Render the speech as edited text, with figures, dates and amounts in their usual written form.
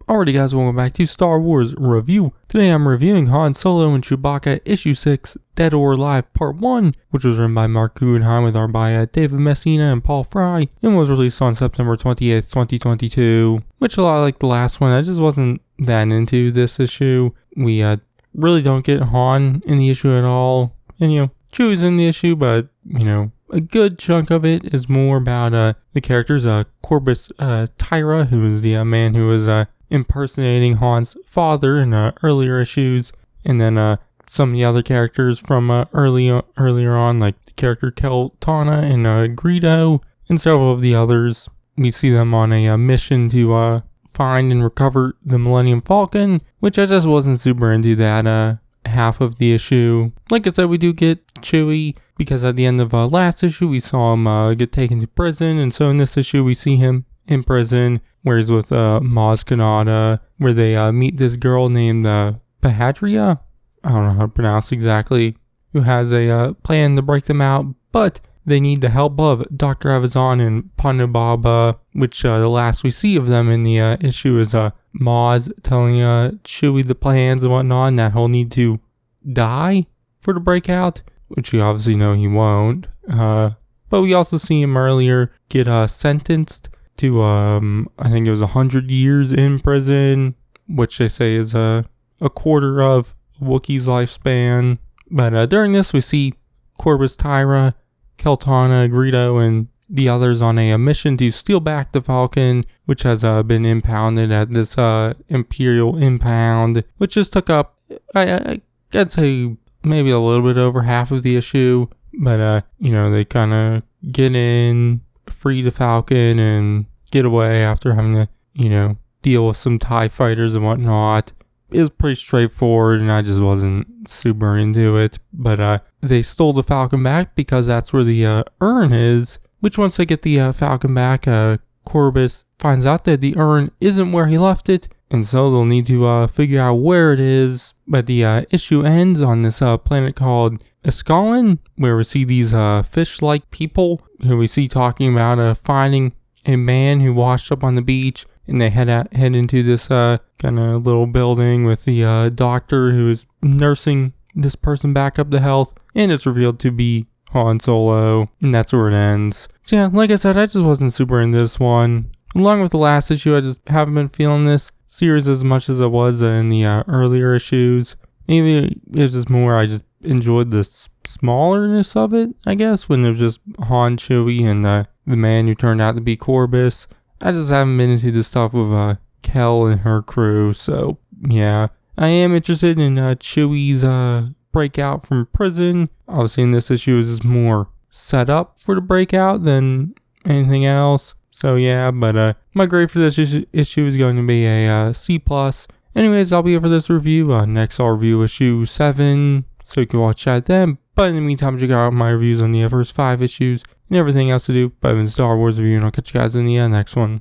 Alrighty guys, welcome back to Star Wars Review. Today I'm reviewing Han Solo and Chewbacca Issue 6, Dead or Alive Part 1, which was written by Marc Guggenheim with art by David Messina and Paul Fry, and was released on September 28th, 2022, which a lot like the last one, I just wasn't that into this issue. We really don't get Han in the issue at all, and Chewie's in the issue, but a good chunk of it is more about the characters, Corbus Qi'ra, who is the man who was impersonating Han's father in earlier issues, and then some of the other characters from earlier on, like the character Keltana and Greedo, and several of the others. We see them on a mission to find and recover the Millennium Falcon, which I just wasn't super into that half of the issue. Like I said, we do get Chewie, because at the end of last issue we saw him get taken to prison, and so in this issue we see him in prison where he's with Maz Kanata, where they meet this girl named Bahadria, I don't know how to pronounce exactly, who has a plan to break them out, but they need the help of Dr. Avazan and Panubaba, which the last we see of them in the issue is Maz telling Chewie the plans and whatnot, and that he'll need to die for the breakout, which we obviously know he won't. But we also see him earlier get sentenced to, I think it was 100 years in prison, which they say is a quarter of Wookiee's lifespan. But during this, we see Corbus Qi'ra, Keltana, Greedo, and the others on a mission to steal back the Falcon, which has been impounded at this Imperial impound, which just took up, I'd say, maybe a little bit over half of the issue. But, they kind of get in, free the Falcon, and get away after having to, deal with some TIE fighters and whatnot. It was pretty straightforward, and I just wasn't super into it. But they stole the Falcon back because that's where the urn is, which once they get the Falcon back, Corbus finds out that the urn isn't where he left it, and so they'll need to figure out where it is. But the issue ends on this planet called Escalon, where we see these fish-like people who we see talking about finding a man who washed up on the beach, and they head into this kind of little building with the doctor who is nursing this person back up to health, and it's revealed to be Han Solo, and that's where it ends. So yeah, like I said, I just wasn't super in this one. Along with the last issue, I just haven't been feeling this series as much as I was in the earlier issues. Maybe it was just more, I just enjoyed the smallerness of it, I guess, when it was just Han, Chewie, and the man who turned out to be Corbus. I just haven't been into the stuff with Kel and her crew, so yeah. I am interested in Chewie's breakout from prison. Obviously in this issue is more set up for the breakout than anything else. So yeah, but my grade for this issue is going to be a C+. Anyways, I'll be here for this review. Next I'll review issue 7, so you can watch that then. But in the meantime, check out my reviews on the first 5 issues and everything else to do. But I've been Star Wars Review, and I'll catch you guys in the next one.